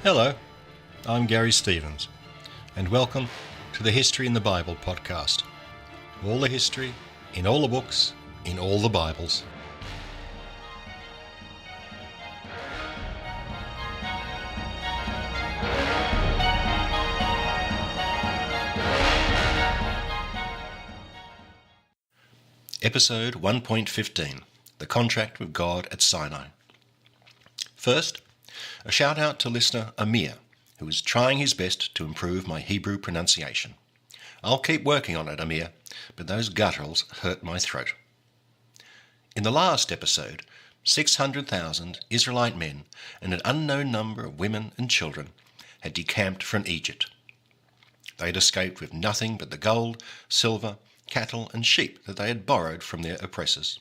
Hello, I'm Garry Stevens, and welcome to the History in the Bible podcast. All the history, in all the books, in all the Bibles. Episode 1.15, The Contract with God at Sinai. First, a shout out to listener Amir, who is trying his best to improve my Hebrew pronunciation. I'll keep working on it, Amir, but those gutturals hurt my throat. In the last episode, 600,000 Israelite men and an unknown number of women and children had decamped from Egypt. They had escaped with nothing but the gold, silver, cattle and sheep that they had borrowed from their oppressors.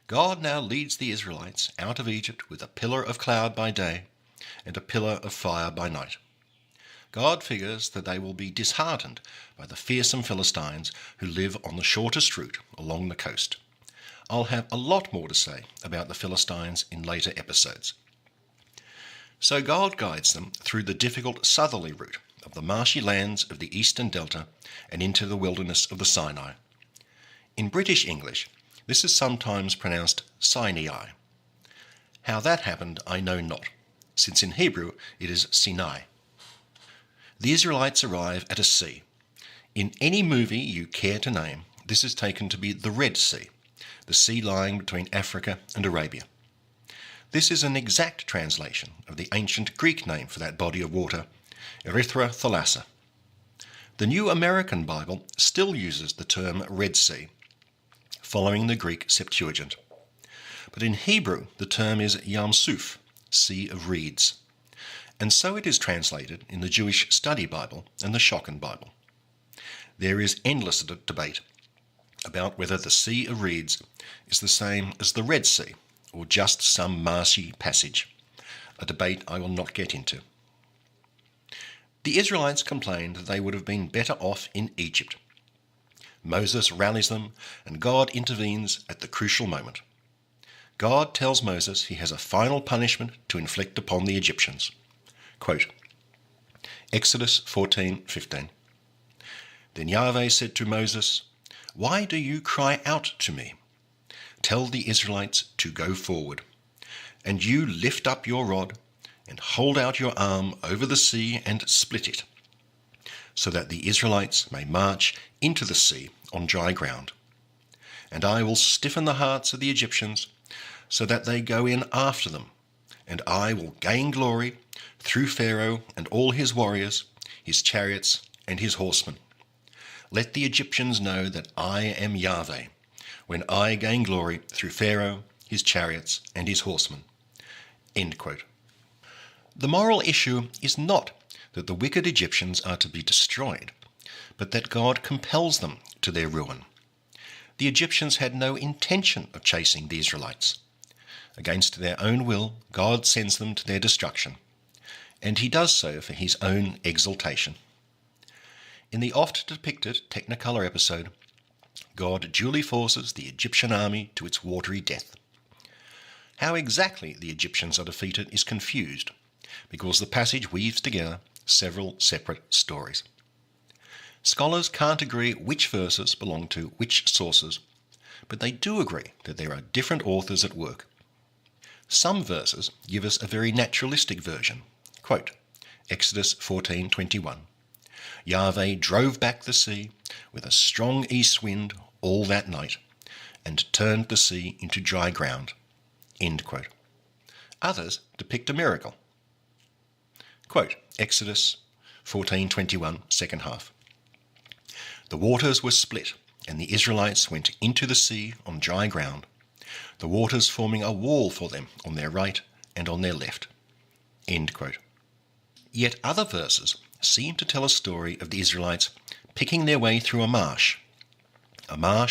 God now leads the Israelites out of Egypt with a pillar of cloud by day and a pillar of fire by night. God figures that they will be disheartened by the fearsome Philistines who live on the shortest route along the coast. I'll have a lot more to say about the Philistines in later episodes. So God guides them through the difficult southerly route of the marshy lands of the eastern delta and into the wilderness of the Sinai. In British English, this is sometimes pronounced Sinai. How that happened I know not, since in Hebrew it is Sinai. The Israelites arrive at a sea. In any movie you care to name, this is taken to be the Red Sea, the sea lying between Africa and Arabia. This is an exact translation of the ancient Greek name for that body of water, Erythra Thalassa. The New American Bible still uses the term Red Sea, following the Greek Septuagint. But in Hebrew, the term is Yam Suf, Sea of Reeds. And so it is translated in the Jewish Study Bible and the Schocken Bible. There is endless debate about whether the Sea of Reeds is the same as the Red Sea, or just some marshy passage, a debate I will not get into. The Israelites complained that they would have been better off in Egypt. Moses rallies them, and God intervenes at the crucial moment. God tells Moses he has a final punishment to inflict upon the Egyptians. Quote, Exodus 14:15. Then Yahweh said to Moses, "Why do you cry out to me? Tell the Israelites to go forward, and you lift up your rod and hold out your arm over the sea and split it, so that the Israelites may march into the sea on dry ground. And I will stiffen the hearts of the Egyptians, so that they go in after them, and I will gain glory through Pharaoh and all his warriors, his chariots and his horsemen. Let the Egyptians know that I am Yahweh, when I gain glory through Pharaoh, his chariots and his horsemen." End quote. The moral issue is not that the wicked Egyptians are to be destroyed, but that God compels them to their ruin. The Egyptians had no intention of chasing the Israelites. Against their own will, God sends them to their destruction, and he does so for his own exaltation. In the oft-depicted Technicolor episode, God duly forces the Egyptian army to its watery death. How exactly the Egyptians are defeated is confused, because the passage weaves together several separate stories. Scholars can't agree which verses belong to which sources, but they do agree that there are different authors at work. Some verses give us a very naturalistic version. Quote, Exodus 14:21. Yahweh drove back the sea with a strong east wind all that night, and turned the sea into dry ground. End quote. Others depict a miracle. Quote, Exodus 14:21, second half. The waters were split, and the Israelites went into the sea on dry ground, the waters forming a wall for them on their right and on their left. End quote. Yet other verses seem to tell a story of the Israelites picking their way through a marsh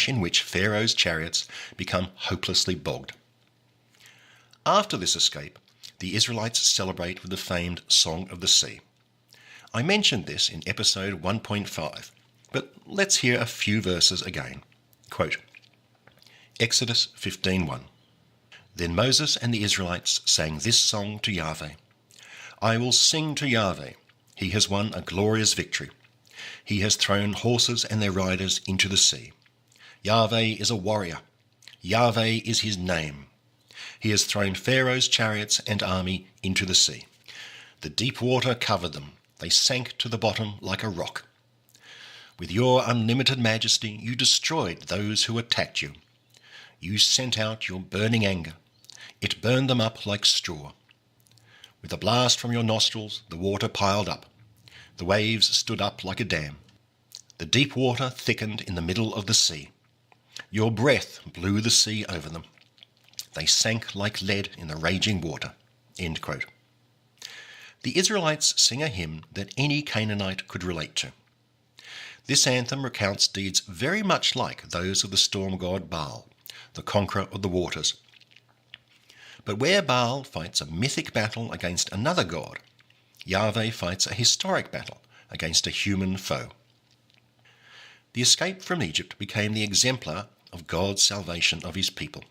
in which Pharaoh's chariots become hopelessly bogged. After this escape, the Israelites celebrate with the famed Song of the Sea. I mentioned this in episode 1.5, but let's hear a few verses again. Quote, Exodus 15:1. Then Moses and the Israelites sang this song to Yahweh. I will sing to Yahweh. He has won a glorious victory. He has thrown horses and their riders into the sea. Yahweh is a warrior. Yahweh is his name. He has thrown Pharaoh's chariots and army into the sea. The deep water covered them. They sank to the bottom like a rock. With your unlimited majesty, you destroyed those who attacked you. You sent out your burning anger. It burned them up like straw. With a blast from your nostrils, the water piled up. The waves stood up like a dam. The deep water thickened in the middle of the sea. Your breath blew the sea over them. They sank like lead in the raging water." End quote. The Israelites sing a hymn that any Canaanite could relate to. This anthem recounts deeds very much like those of the storm god Baal, the conqueror of the waters. But where Baal fights a mythic battle against another god, Yahweh fights a historic battle against a human foe. The escape from Egypt became the exemplar of God's salvation of his people.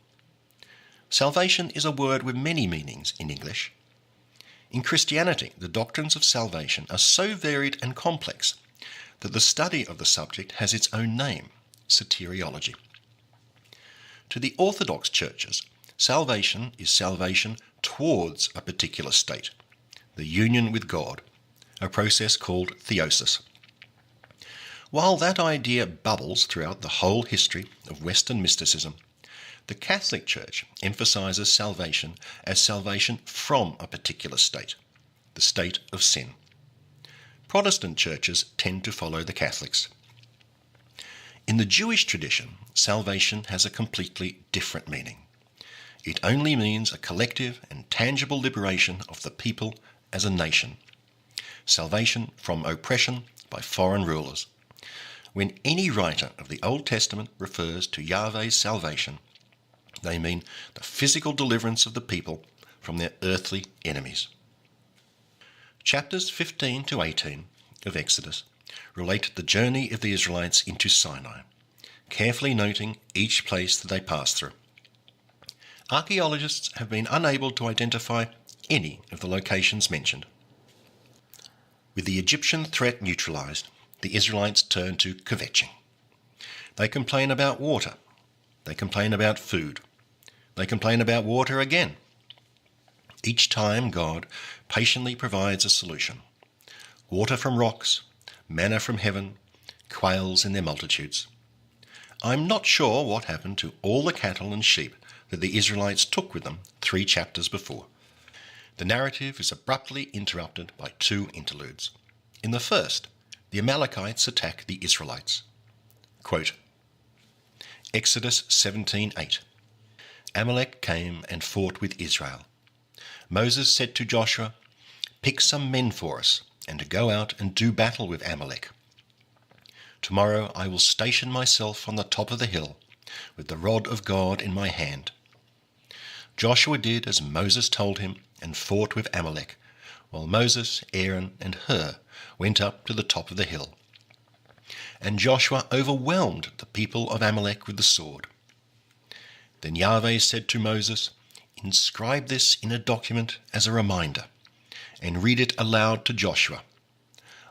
Salvation is a word with many meanings in English. In Christianity, the doctrines of salvation are so varied and complex that the study of the subject has its own name, soteriology. To the Orthodox churches, salvation is salvation towards a particular state, the union with God, a process called theosis. While that idea bubbles throughout the whole history of Western mysticism, the Catholic Church emphasizes salvation as salvation from a particular state, the state of sin. Protestant churches tend to follow the Catholics. In the Jewish tradition, salvation has a completely different meaning. It only means a collective and tangible liberation of the people as a nation. Salvation from oppression by foreign rulers. When any writer of the Old Testament refers to Yahweh's salvation, they mean the physical deliverance of the people from their earthly enemies. Chapters 15 to 18 of Exodus relate the journey of the Israelites into Sinai, carefully noting each place that they passed through. Archaeologists have been unable to identify any of the locations mentioned. With the Egyptian threat neutralized, the Israelites turn to kvetching. They complain about water. They complain about food. They complain about water again. Each time God patiently provides a solution. Water from rocks, manna from heaven, quails in their multitudes. I'm not sure what happened to all the cattle and sheep that the Israelites took with them 3 chapters before. The narrative is abruptly interrupted by 2 interludes. In the first, the Amalekites attack the Israelites. Quote, Exodus 17:8. Amalek came and fought with Israel. Moses said to Joshua, "Pick some men for us, and go out and do battle with Amalek. Tomorrow I will station myself on the top of the hill, with the rod of God in my hand." Joshua did as Moses told him and fought with Amalek, while Moses, Aaron, and Hur went up to the top of the hill. And Joshua overwhelmed the people of Amalek with the sword. Then Yahweh said to Moses, "Inscribe this in a document as a reminder, and read it aloud to Joshua.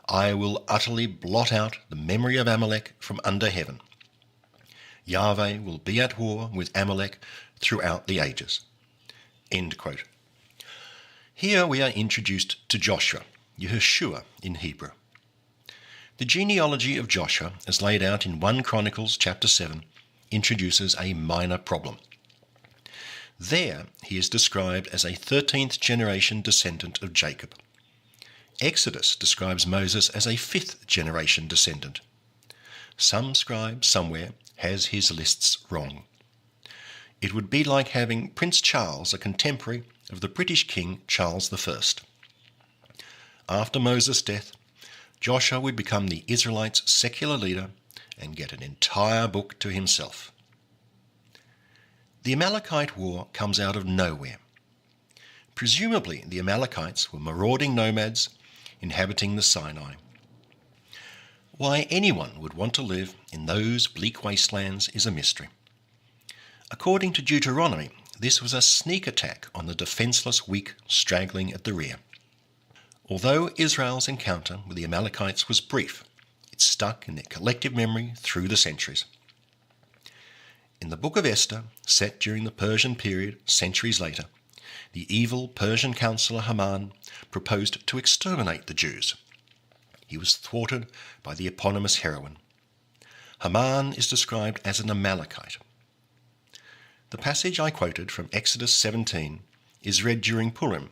I will utterly blot out the memory of Amalek from under heaven. Yahweh will be at war with Amalek throughout the ages." End quote. Here we are introduced to Joshua, Yehoshua in Hebrew. The genealogy of Joshua, as laid out in 1 Chronicles chapter 7, introduces a minor problem. There he is described as a 13th generation descendant of Jacob. Exodus describes Moses as a 5th generation descendant. Some scribe somewhere has his lists wrong. It would be like having Prince Charles a contemporary of the British King Charles I. After Moses' death, Joshua would become the Israelites' secular leader and get an entire book to himself. The Amalekite War comes out of nowhere. Presumably the Amalekites were marauding nomads inhabiting the Sinai. Why anyone would want to live in those bleak wastelands is a mystery. According to Deuteronomy, this was a sneak attack on the defenseless weak straggling at the rear. Although Israel's encounter with the Amalekites was brief, it stuck in their collective memory through the centuries. In the Book of Esther, set during the Persian period centuries later, the evil Persian counselor Haman proposed to exterminate the Jews. He was thwarted by the eponymous heroine. Haman is described as an Amalekite. The passage I quoted from Exodus 17 is read during Purim,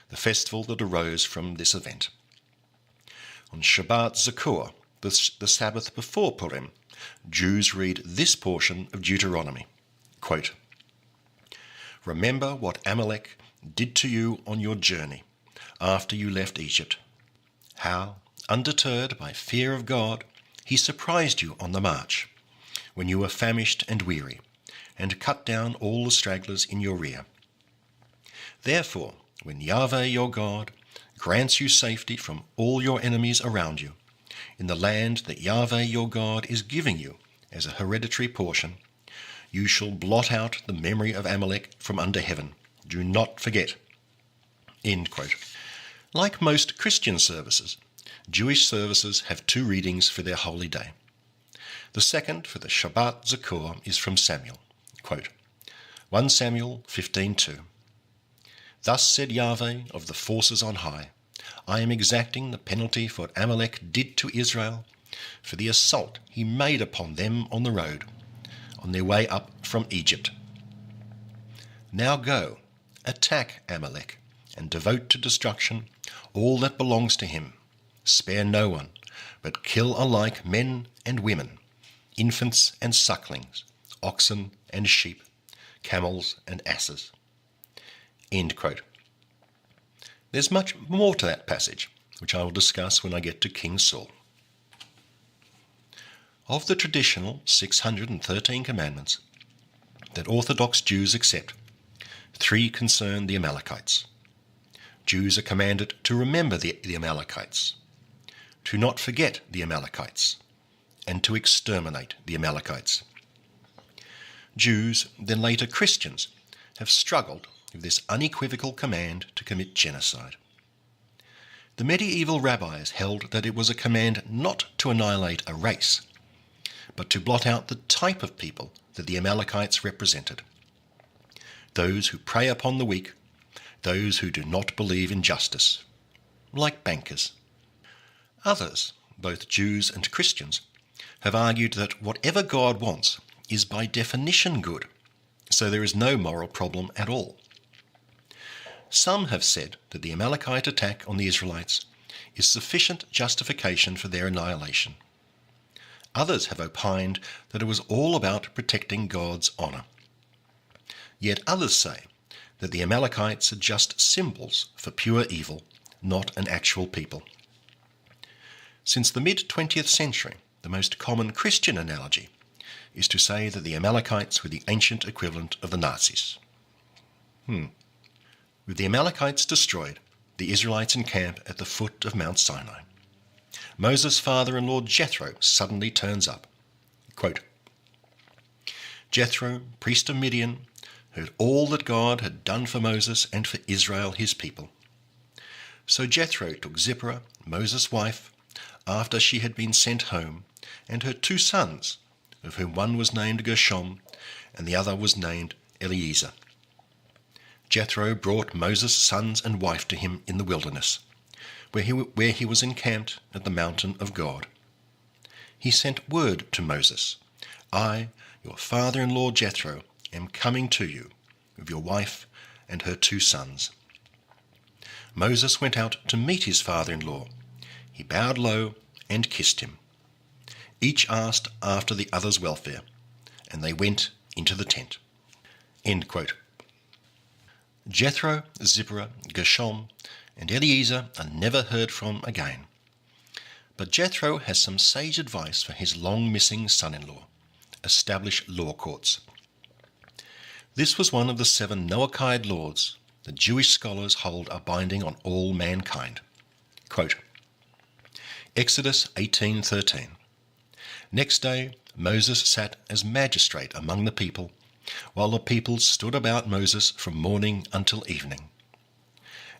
the festival that arose from this event. On Shabbat Zakor, the Sabbath before Purim, Jews read this portion of Deuteronomy, quote, "Remember what Amalek did to you on your journey after you left Egypt, how, undeterred by fear of God, he surprised you on the march, when you were famished and weary, and cut down all the stragglers in your rear. Therefore, when Yahweh your God grants you safety from all your enemies around you, in the land that Yahweh your God is giving you as a hereditary portion, you shall blot out the memory of Amalek from under heaven. Do not forget." End quote. Like most Christian services, Jewish services have two readings for their holy day. The second, for the Shabbat Zakor, is from Samuel. Quote, 1 Samuel 15:2. "Thus said Yahweh of the forces on high, I am exacting the penalty for what Amalek did to Israel, for the assault he made upon them on the road, on their way up from Egypt. Now go, attack Amalek, and devote to destruction all that belongs to him. Spare no one, but kill alike men and women, infants and sucklings, oxen and sheep, camels and asses." End quote. There's much more to that passage, which I will discuss when I get to King Saul. Of the traditional 613 commandments that Orthodox Jews accept, 3 concern the Amalekites. Jews are commanded to remember the Amalekites, to not forget the Amalekites, and to exterminate the Amalekites. Jews, then later Christians, have struggled with this unequivocal command to commit genocide. The medieval rabbis held that it was a command not to annihilate a race, but to blot out the type of people that the Amalekites represented. Those who prey upon the weak, those who do not believe in justice, like bankers. Others, both Jews and Christians, have argued that whatever God wants is by definition good, so there is no moral problem at all. Some have said that the Amalekite attack on the Israelites is sufficient justification for their annihilation. Others have opined that it was all about protecting God's honour. Yet others say that the Amalekites are just symbols for pure evil, not an actual people. Since the mid-20th century, the most common Christian analogy is to say that the Amalekites were the ancient equivalent of the Nazis. With the Amalekites destroyed, the Israelites encamp at the foot of Mount Sinai. Moses' father-in-law Jethro suddenly turns up. Quote, "Jethro, priest of Midian, heard all that God had done for Moses and for Israel his people. So Jethro took Zipporah, Moses' wife, after she had been sent home, and her 2 sons, of whom one was named Gershom, and the other was named Eleazar. Jethro brought Moses' sons and wife to him in the wilderness, where he was encamped at the mountain of God. He sent word to Moses, I, your father-in-law Jethro, am coming to you, with your wife and her 2 sons. Moses went out to meet his father-in-law. He bowed low and kissed him. Each asked after the other's welfare, and they went into the tent." End quote. Jethro, Zipporah, Gershom, and Eleazar are never heard from again. But Jethro has some sage advice for his long-missing son-in-law: establish law courts. This was one of the 7 Noachide laws that Jewish scholars hold are binding on all mankind. Quote, Exodus 18:13. Next day Moses sat as magistrate among the people, while the people stood about Moses from morning until evening.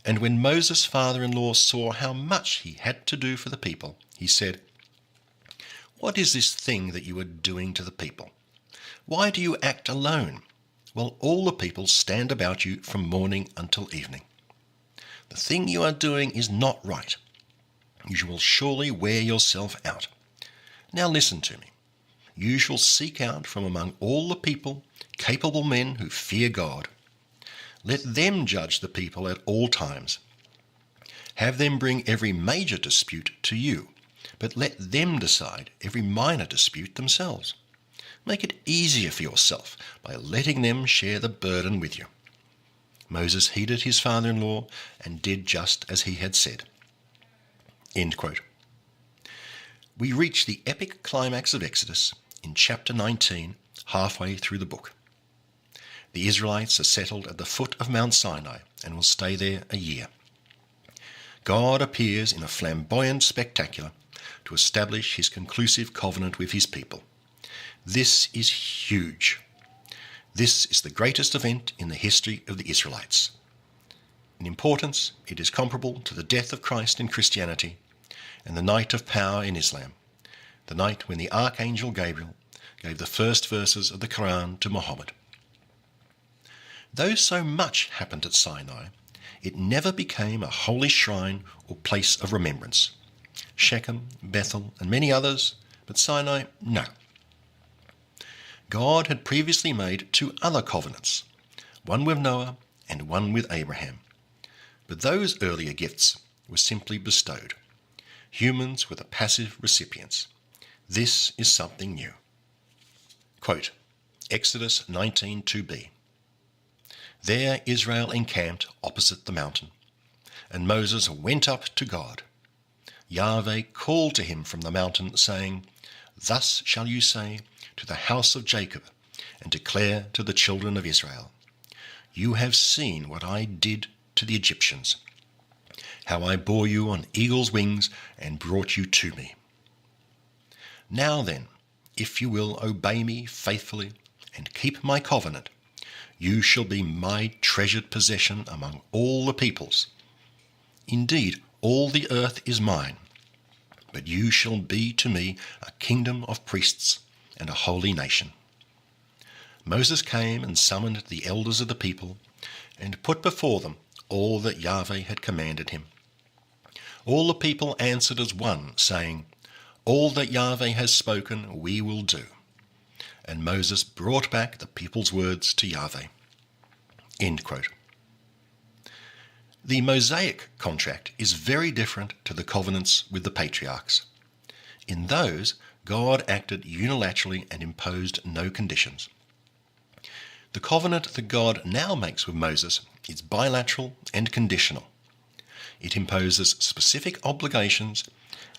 And when Moses' father-in-law saw how much he had to do for the people, he said, "What is this thing that you are doing to the people? Why do you act alone, while all the people stand about you from morning until evening? The thing you are doing is not right. You will surely wear yourself out. Now listen to me. You shall seek out from among all the people capable men who fear God. Let them judge the people at all times. Have them bring every major dispute to you, but let them decide every minor dispute themselves. Make it easier for yourself by letting them share the burden with you." Moses heeded his father-in-law and did just as he had said. End quote. We reach the epic climax of Exodus in chapter 19, halfway through the book. The Israelites are settled at the foot of Mount Sinai and will stay there a year. God appears in a flamboyant spectacular to establish his conclusive covenant with his people. This is huge. This is the greatest event in the history of the Israelites. In importance, it is comparable to the death of Christ in Christianity and the night of power in Islam, the night when the archangel Gabriel gave the first verses of the Quran to Muhammad. Though so much happened at Sinai, it never became a holy shrine or place of remembrance. Shechem, Bethel, and many others, but Sinai, no. God had previously made 2 other covenants, one with Noah and one with Abraham. But those earlier gifts were simply bestowed. Humans were the passive recipients. This is something new. Quote, Exodus 19:2b. There Israel encamped opposite the mountain, and Moses went up to God. Yahweh called to him from the mountain, saying, "Thus shall you say to the house of Jacob, and declare to the children of Israel, you have seen what I did to the Egyptians, how I bore you on eagle's wings and brought you to me. Now then, if you will obey me faithfully and keep my covenant, you shall be my treasured possession among all the peoples. Indeed, all the earth is mine, but you shall be to me a kingdom of priests and a holy nation." Moses came and summoned the elders of the people and put before them all that Yahweh had commanded him. All the people answered as one, saying, "All that Yahweh has spoken we will do." And Moses brought back the people's words to Yahweh. End quote. The Mosaic contract is very different to the covenants with the patriarchs. In those, God acted unilaterally and imposed no conditions. The covenant that God now makes with Moses is bilateral and conditional. It imposes specific obligations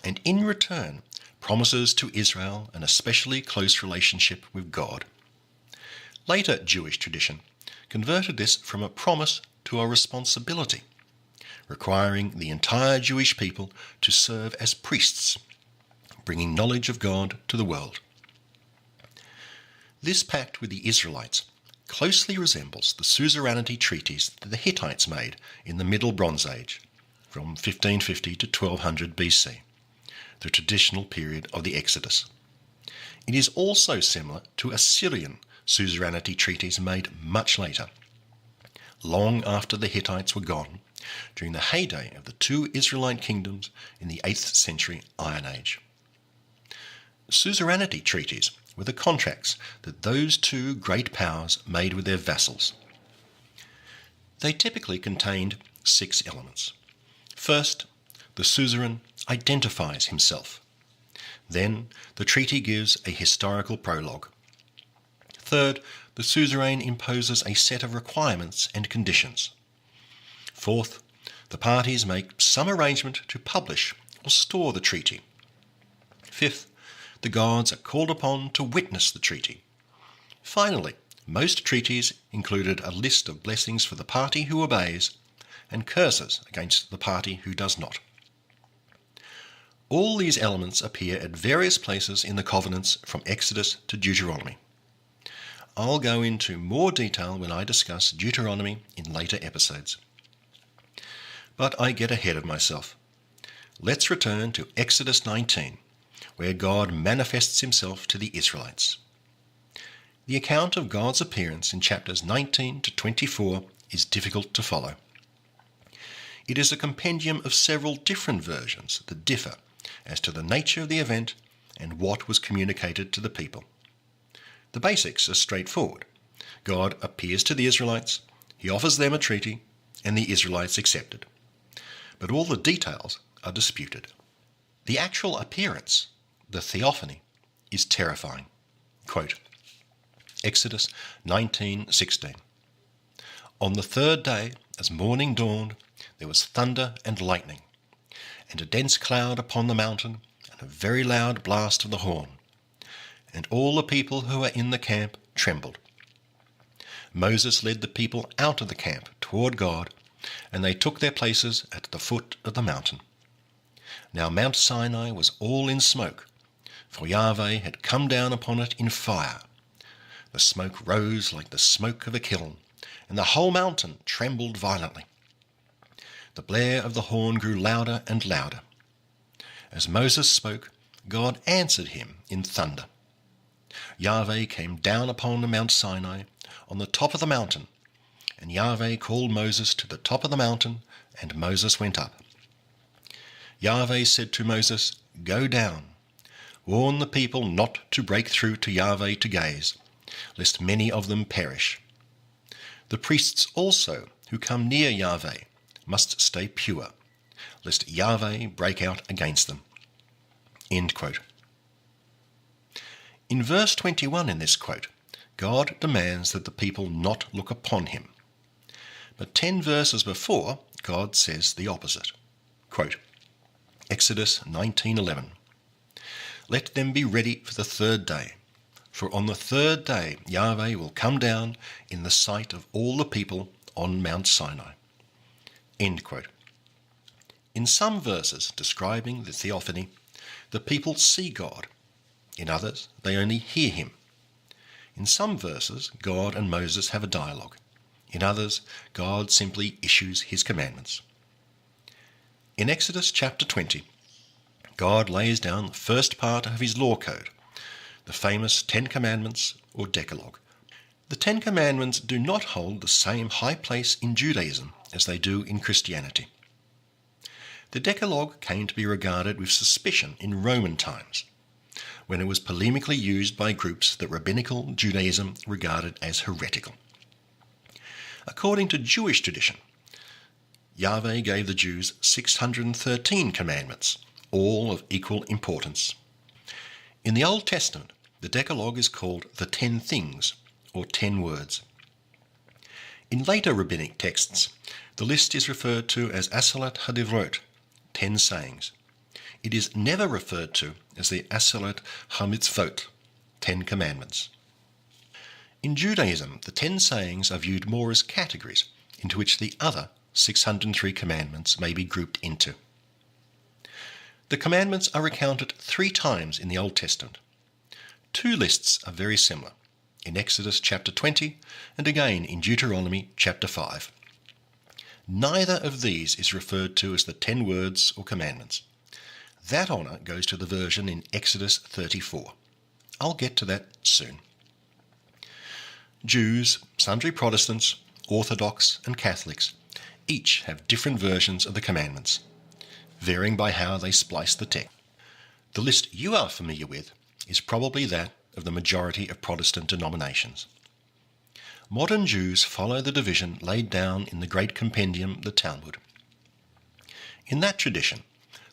and in return promises to Israel an especially close relationship with God. Later Jewish tradition converted this from a promise to a responsibility, requiring the entire Jewish people to serve as priests, bringing knowledge of God to the world. This pact with the Israelites closely resembles the suzerainty treaties that the Hittites made in the Middle Bronze Age, from 1550 to 1200 BC, the traditional period of the Exodus. It is also similar to Assyrian suzerainty treaties made much later, long after the Hittites were gone, during the heyday of the 2 Israelite kingdoms in the 8th century Iron Age. Suzerainty treaties were the contracts that those 2 great powers made with their vassals. They typically contained 6 elements. First, the suzerain identifies himself. Then, the treaty gives a historical prologue. Third, the suzerain imposes a set of requirements and conditions. Fourth, the parties make some arrangement to publish or store the treaty. Fifth, the gods are called upon to witness the treaty. Finally, most treaties included a list of blessings for the party who obeys and curses against the party who does not. All these elements appear at various places in the covenants from Exodus to Deuteronomy. I'll go into more detail when I discuss Deuteronomy in later episodes. But I get ahead of myself. Let's return to Exodus 19, where God manifests himself to the Israelites. The account of God's appearance in chapters 19 to 24 is difficult to follow. It is a compendium of several different versions that differ as to the nature of the event and what was communicated to the people. The basics are straightforward. God appears to the Israelites, he offers them a treaty, and the Israelites accept it. But all the details are disputed. The actual appearance, the theophany, is terrifying. Quote, Exodus 19:16. On the third day, as morning dawned, there was thunder and lightning, and a dense cloud upon the mountain, and a very loud blast of the horn. And all the people who were in the camp trembled. Moses led the people out of the camp toward God, and they took their places at the foot of the mountain. Now Mount Sinai was all in smoke, for Yahweh had come down upon it in fire. The smoke rose like the smoke of a kiln, and the whole mountain trembled violently. The blare of the horn grew louder and louder. As Moses spoke, God answered him in thunder. Yahweh came down upon Mount Sinai on the top of the mountain, and Yahweh called Moses to the top of the mountain, and Moses went up. Yahweh said to Moses, Go down, warn the people not to break through to Yahweh to gaze, lest many of them perish. The priests also who come near Yahweh must stay pure, lest Yahweh break out against them. End quote. In verse 21 in this quote, God demands that the people not look upon him. But 10 verses before, God says the opposite. Quote, Exodus 19:11. Let them be ready for the third day, for on the third day Yahweh will come down in the sight of all the people on Mount Sinai. End quote. In some verses describing the theophany, the people see God. In others, they only hear him. In some verses, God and Moses have a dialogue. In others, God simply issues his commandments. In Exodus chapter 20, God lays down the first part of his law code, the famous 10 Commandments or Decalogue. The 10 Commandments do not hold the same high place in Judaism as they do in Christianity. The Decalogue came to be regarded with suspicion in Roman times, when it was polemically used by groups that rabbinical Judaism regarded as heretical. According to Jewish tradition, Yahweh gave the Jews 613 commandments, all of equal importance. In the Old Testament, the Decalogue is called the 10 Things, or 10 Words. In later rabbinic texts, the list is referred to as Asalat HaDivrot, 10 Sayings. It is never referred to as the Asalat HaMitzvot, 10 Commandments. In Judaism, the 10 sayings are viewed more as categories into which the other 603 commandments may be grouped into. The commandments are recounted 3 times in the Old Testament. 2 lists are very similar, in Exodus chapter 20 and again in Deuteronomy chapter 5. Neither of these is referred to as the 10 words or commandments. That honour goes to the version in Exodus 34. I'll get to that soon. Jews, sundry Protestants, Orthodox and Catholics each have different versions of the commandments, varying by how they splice the text. The list you are familiar with is probably that of the majority of Protestant denominations. Modern Jews follow the division laid down in the great compendium, the Talmud. In that tradition,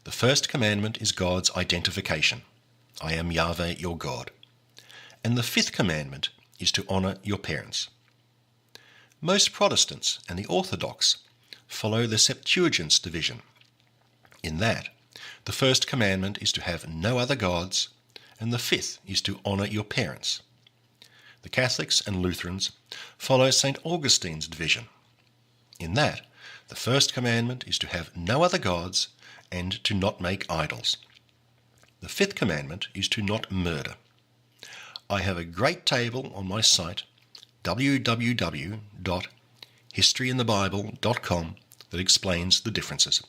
the first commandment is God's identification, I am Yahweh your God, and the 5th commandment is to honour your parents. Most Protestants and the Orthodox follow the Septuagint's division. In that, the first commandment is to have no other gods, and the 5th is to honour your parents. The Catholics and Lutherans follow St. Augustine's division. In that, the first commandment is to have no other gods and to not make idols. The 5th commandment is to not murder. I have a great table on my site, www.historyinthebible.com, that explains the differences.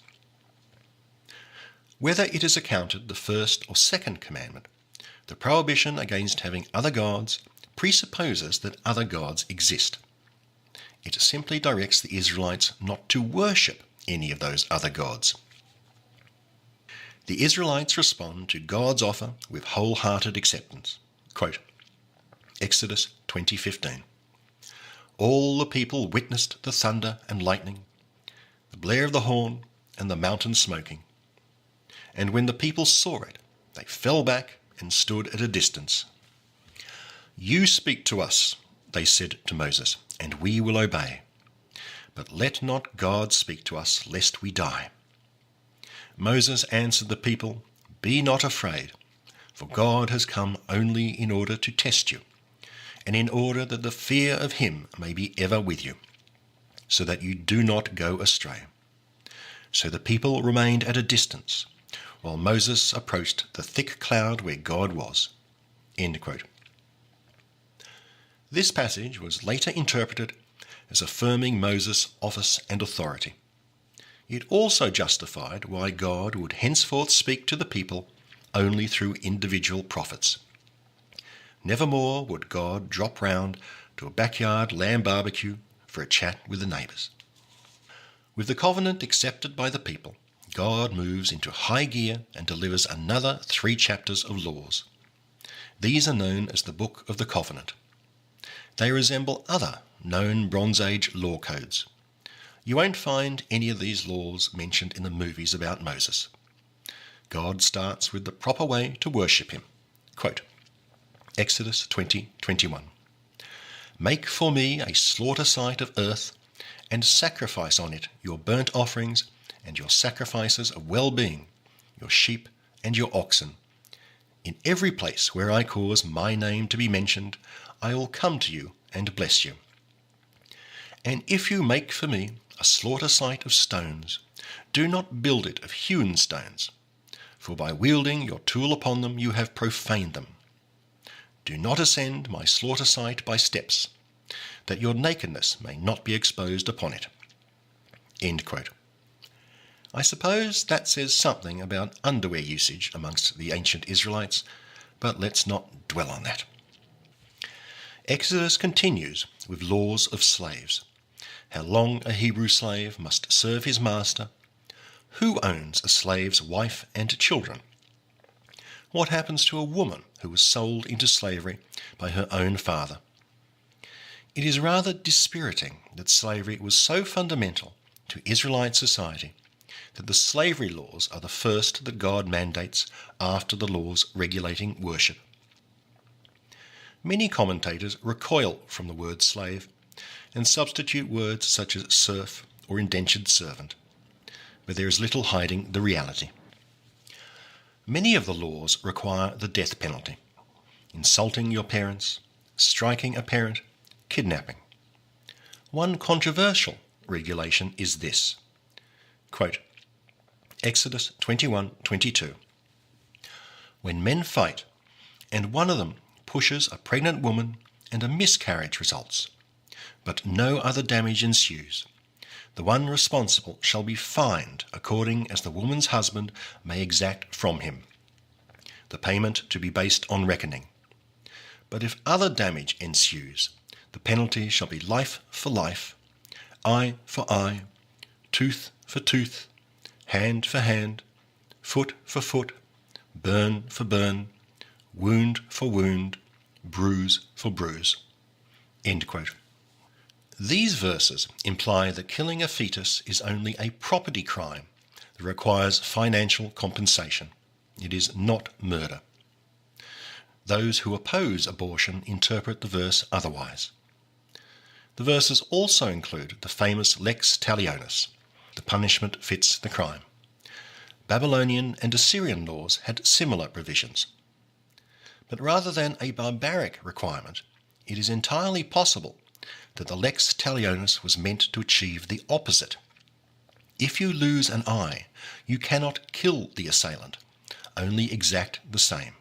Whether it is accounted the first or second commandment, the prohibition against having other gods presupposes that other gods exist. It simply directs the Israelites not to worship any of those other gods. The Israelites respond to God's offer with wholehearted acceptance. Quote, Exodus 20:15. All the people witnessed the thunder and lightning, the blare of the horn, and the mountain smoking. And when the people saw it, they fell back and stood at a distance. You speak to us, they said to Moses, and we will obey. But let not God speak to us, lest we die. Moses answered the people, Be not afraid, for God has come only in order to test you, and in order that the fear of him may be ever with you, so that you do not go astray. So the people remained at a distance, while Moses approached the thick cloud where God was. End quote. This passage was later interpreted as affirming Moses' office and authority. It also justified why God would henceforth speak to the people only through individual prophets. Nevermore would God drop round to a backyard lamb barbecue for a chat with the neighbours. With the covenant accepted by the people, God moves into high gear and delivers another 3 chapters of laws. These are known as the Book of the Covenant. They resemble other known Bronze Age law codes. You won't find any of these laws mentioned in the movies about Moses. God starts with the proper way to worship him. Quote, Exodus 20:21. Make for me a slaughter site of earth, and sacrifice on it your burnt offerings and your sacrifices of well-being, your sheep and your oxen. In every place where I cause my name to be mentioned, I will come to you and bless you. And if you make for me a slaughter site of stones, do not build it of hewn stones, for by wielding your tool upon them you have profaned them. Do not ascend my slaughter site by steps, that your nakedness may not be exposed upon it. End quote. I suppose that says something about underwear usage amongst the ancient Israelites, but let's not dwell on that. Exodus continues with laws of slaves. How long a Hebrew slave must serve his master, who owns a slave's wife and children, what happens to a woman who was sold into slavery by her own father. It is rather dispiriting that slavery was so fundamental to Israelite society that the slavery laws are the first that God mandates after the laws regulating worship. Many commentators recoil from the word slave and substitute words such as serf or indentured servant, but there is little hiding the reality. Many of the laws require the death penalty: insulting your parents, striking a parent, kidnapping. One controversial regulation is this. Quote, Exodus 21:22. When men fight, and one of them pushes a pregnant woman and a miscarriage results, but no other damage ensues, the one responsible shall be fined according as the woman's husband may exact from him, the payment to be based on reckoning. But if other damage ensues, the penalty shall be life for life, eye for eye, tooth for tooth, hand for hand, foot for foot, burn for burn, wound for wound, bruise for bruise. End quote. These verses imply that killing a fetus is only a property crime that requires financial compensation. It is not murder. Those who oppose abortion interpret the verse otherwise. The verses also include the famous lex talionis, the punishment fits the crime. Babylonian and Assyrian laws had similar provisions. But rather than a barbaric requirement, it is entirely possible that the lex talionis was meant to achieve the opposite. If you lose an eye, you cannot kill the assailant, only exact the same.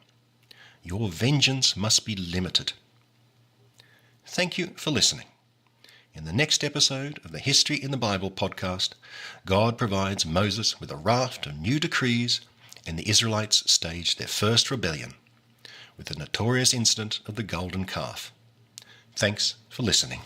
Your vengeance must be limited. Thank you for listening. In the next episode of the History in the Bible podcast, God provides Moses with a raft of new decrees, and the Israelites stage their first rebellion, with the notorious incident of the golden calf. Thanks for listening.